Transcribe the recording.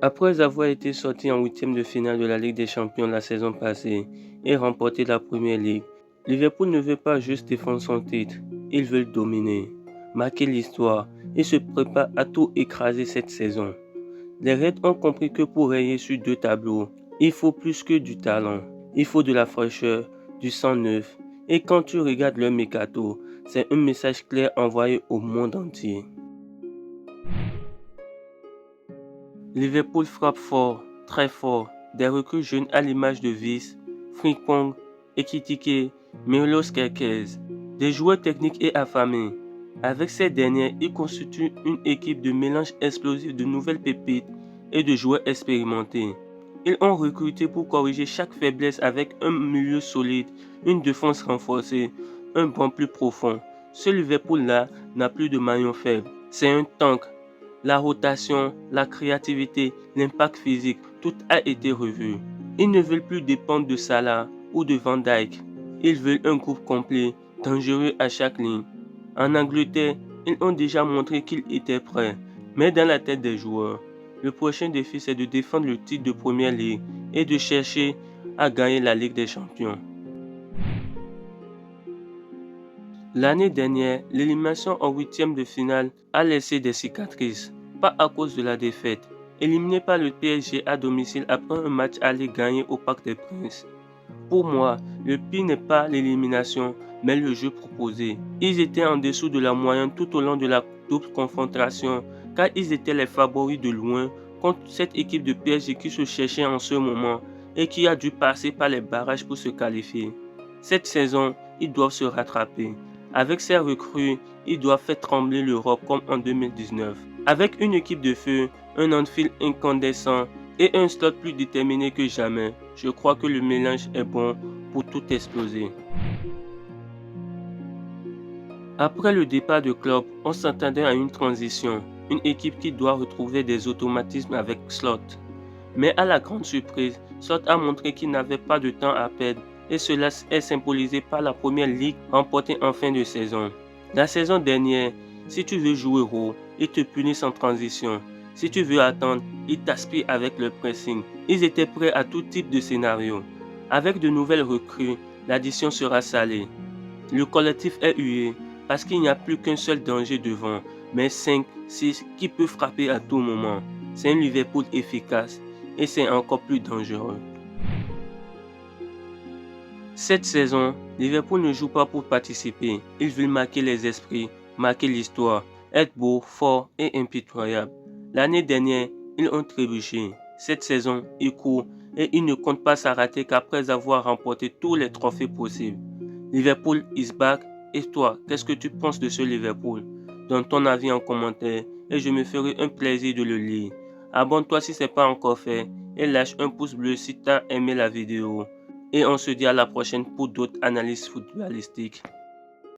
Après avoir été sorti en huitième de finale de la Ligue des Champions la saison passée et remporté la Premier League, Liverpool ne veut pas juste défendre son titre, ils veulent dominer, marquer l'histoire et se prépare à tout écraser cette saison. Les Reds ont compris que pour rayer sur deux tableaux, il faut plus que du talent, il faut de la fraîcheur, du sang neuf. Et quand tu regardes le mercato, c'est un message clair envoyé au monde entier. Liverpool frappe fort, très fort, des recrues jeunes à l'image de Viss, Frimpong, Ekitike, Milos Kerkez, des joueurs techniques et affamés. Avec ces derniers, ils constituent une équipe de mélange explosif de nouvelles pépites et de joueurs expérimentés. Ils ont recruté pour corriger chaque faiblesse avec un milieu solide, une défense renforcée, un banc plus profond. Ce Liverpool-là n'a plus de maillon faible. C'est un tank. La rotation, la créativité, l'impact physique, tout a été revu. Ils ne veulent plus dépendre de Salah ou de Van Dijk. Ils veulent un groupe complet, dangereux à chaque ligne. En Angleterre, ils ont déjà montré qu'ils étaient prêts. Mais dans la tête des joueurs, le prochain défi c'est de défendre le titre de Première Ligue et de chercher à gagner la Ligue des Champions. L'année dernière, l'élimination en huitième de finale a laissé des cicatrices, pas à cause de la défaite. Éliminé par le PSG à domicile après un match aller gagné au Parc des Princes. Pour moi, le pire n'est pas l'élimination, mais le jeu proposé. Ils étaient en dessous de la moyenne tout au long de la double confrontation, car ils étaient les favoris de loin contre cette équipe de PSG qui se cherchait en ce moment et qui a dû passer par les barrages pour se qualifier. Cette saison, ils doivent se rattraper. Avec ces recrues, ils doivent faire trembler l'Europe comme en 2019. Avec une équipe de feu, un Anfield incandescent et un slot plus déterminé que jamais, je crois que le mélange est bon pour tout exploser. Après le départ de Klopp, on s'attendait à une transition, une équipe qui doit retrouver des automatismes avec Slot. Mais à la grande surprise, Slot a montré qu'il n'avait pas de temps à perdre et cela est symbolisé par la première ligue remportée en fin de saison. La saison dernière, si tu veux jouer haut, ils te punissent en transition. Si tu veux attendre, ils t'aspirent avec le pressing. Ils étaient prêts à tout type de scénario. Avec de nouvelles recrues, l'addition sera salée. Le collectif est hué parce qu'il n'y a plus qu'un seul danger devant, mais 5, 6 qui peut frapper à tout moment. C'est un Liverpool efficace et c'est encore plus dangereux. Cette saison, Liverpool ne joue pas pour participer. Ils veulent marquer les esprits, marquer l'histoire, être beau, fort et impitoyable. L'année dernière, ils ont trébuché. Cette saison, ils courent et ils ne comptent pas s'arrêter qu'après avoir remporté tous les trophées possibles. Liverpool is back. Et toi, qu'est-ce que tu penses de ce Liverpool? Donne ton avis en commentaire et je me ferai un plaisir de le lire. Abonne-toi si ce n'est pas encore fait et lâche un pouce bleu si tu as aimé la vidéo. Et on se dit à la prochaine pour d'autres analyses footballistiques.